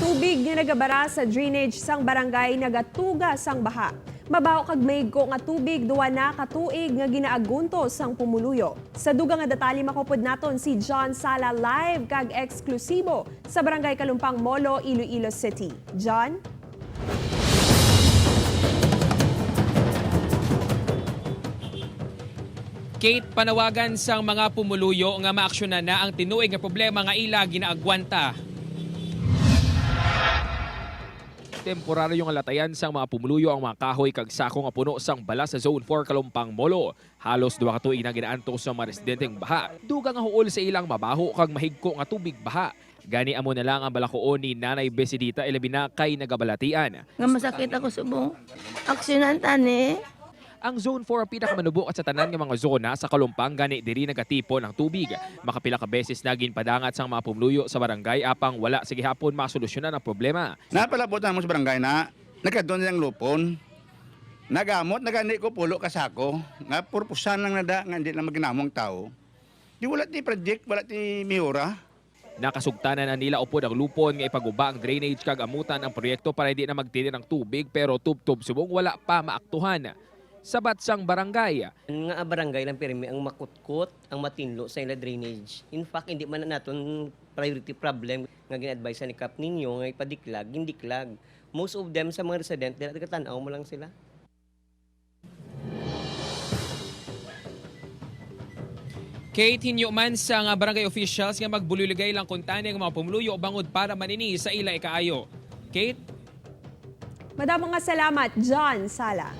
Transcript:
Tubig nga nagabara sa drainage sang barangay nagatuga sang baha. Mabaho kag maygo nga tubig duwa na katuig nga ginaagunto sang pumuluyo. Sa dugang nga detalye makupod naton si John Sala live kag eksklusibo sa barangay Kalumpang Molo, Iloilo City. John? Kate, panawagan sang mga pumuluyo nga maaksyonan na ang tinuig nga problema nga ila ginaagwanta. Temporaryo nga latayan sang mga pumuluyo ang mga kahoy kag sako nga puno sang bala sa Zone 4 Kalumpang Molo. Halos duwa ka tuig na ginaanto sa mga residenteng baha. Dugang nga huol sa ilang mabaho kag mahigko nga tubig baha. Gani amo na lang ang balakoon ni Nanay Besidita ilabi na kay nagabalatian. Nga masakit ako subong. Aksyonan tani. Ang Zone 4 ang pinakamanubok at sa tanan ng mga zona sa Kalumpang gani diri nagatipon ang tubig. Makapila ka beses naging padangat sang mga pumuluyo sa barangay apang wala sa gihapon masolusyonan ang problema. Napalabot na mo sa barangay na nagkadon ng lupon. Nagamot, nagani ko pulo kasako. Nga purpusan lang nada nga hindi na maginamong tao. Di wala ti project, wala ti miura. Nakasugtanan na nila upod ang lupon nga ipaguba ang drainage kag amutan ang proyekto para hindi na magtili ng tubig pero tub-tub subong wala pa maaktuhan. Sabat sang barangay. Nga barangay lang pirmi ang makutkot, ang matinlo sa ila drainage. In fact, hindi man na naton priority problem nga gin-advise ni Kap ninyo nga ipadiklag, hindi klag. Most of them sa mga resident, nagkatanaw mo lang sila. Kate, hinyo man sa nga barangay officials nga magbuliligay lang kung tani ang mga pumuluyo bangod para manini sa ila ikaayo. Kate? Madamong nga salamat, John Sala.